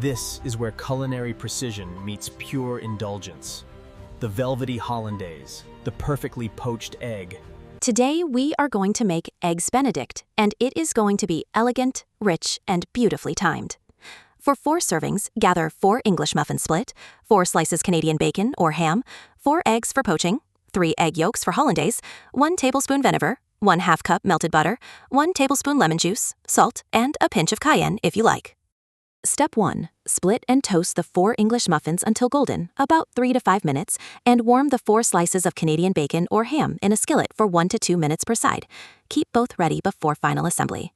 This is where culinary precision meets pure indulgence. The velvety Hollandaise, the perfectly poached egg. Today we are going to make Eggs Benedict, and it is going to be elegant, rich, and beautifully timed. For 4 servings, gather 4 English muffin split, 4 slices Canadian bacon or ham, 4 eggs for poaching, 3 egg yolks for Hollandaise, 1 tablespoon vinegar, 1/2 cup melted butter, 1 tablespoon lemon juice, salt, and a pinch of cayenne if you like. Step 1. Split and toast the 4 English muffins until golden, about 3 to 5 minutes, and warm the 4 slices of Canadian bacon or ham in a skillet for 1 to 2 minutes per side. Keep both ready before final assembly.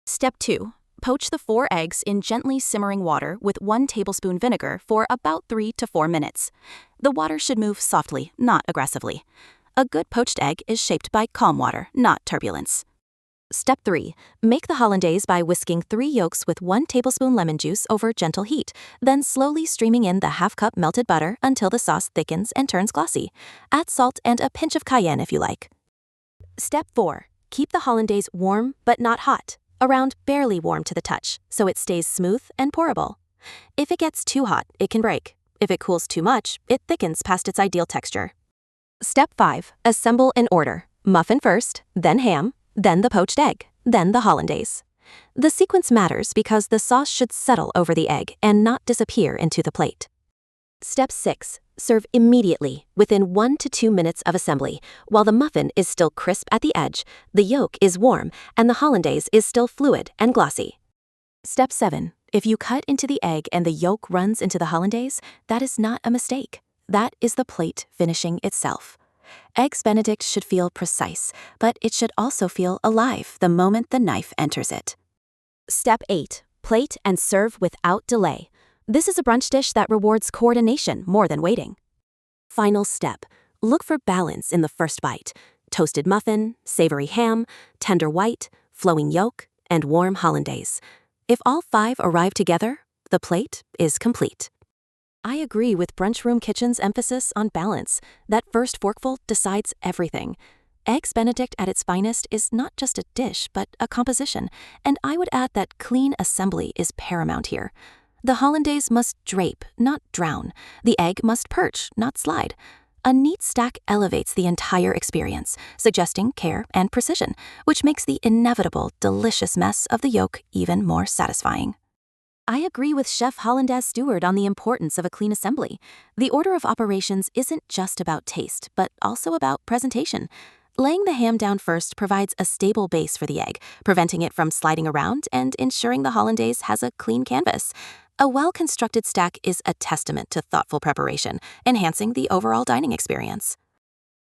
Step 2. Poach the 4 eggs in gently simmering water with 1 tablespoon vinegar for about 3 to 4 minutes. The water should move softly, not aggressively. A good poached egg is shaped by calm water, not turbulence. Step 3. Make the Hollandaise by whisking 3 yolks with 1 tablespoon lemon juice over gentle heat, then slowly streaming in the 1/2 cup melted butter until the sauce thickens and turns glossy. Add salt and a pinch of cayenne if you like. Step 4. Keep the Hollandaise warm but not hot, around barely warm to the touch, so it stays smooth and pourable. If it gets too hot, it can break. If it cools too much, it thickens past its ideal texture. Step 5. Assemble in order. Muffin first, then ham, then the poached egg, then the Hollandaise. The sequence matters because the sauce should settle over the egg and not disappear into the plate. Step 6. Serve immediately, within 1 to 2 minutes of assembly, while the muffin is still crisp at the edge, the yolk is warm, and the Hollandaise is still fluid and glossy. Step 7. If you cut into the egg and the yolk runs into the Hollandaise, that is not a mistake. That is the plate finishing itself. Eggs Benedict should feel precise, but it should also feel alive the moment the knife enters it. Step 8. Plate and serve without delay. This is a brunch dish that rewards coordination more than waiting. Final step. Look for balance in the first bite. Toasted muffin, savory ham, tender white, flowing yolk, and warm Hollandaise. If all 5 arrive together, the plate is complete. I agree with Brunch Room Kitchen's emphasis on balance. That first forkful decides everything. Eggs Benedict at its finest is not just a dish, but a composition, and I would add that clean assembly is paramount here. The Hollandaise must drape, not drown. The egg must perch, not slide. A neat stack elevates the entire experience, suggesting care and precision, which makes the inevitable, delicious mess of the yolk even more satisfying. I agree with Chef Hollandaise Stewart on the importance of a clean assembly. The order of operations isn't just about taste, but also about presentation. Laying the ham down first provides a stable base for the egg, preventing it from sliding around and ensuring the Hollandaise has a clean canvas. A well-constructed stack is a testament to thoughtful preparation, enhancing the overall dining experience.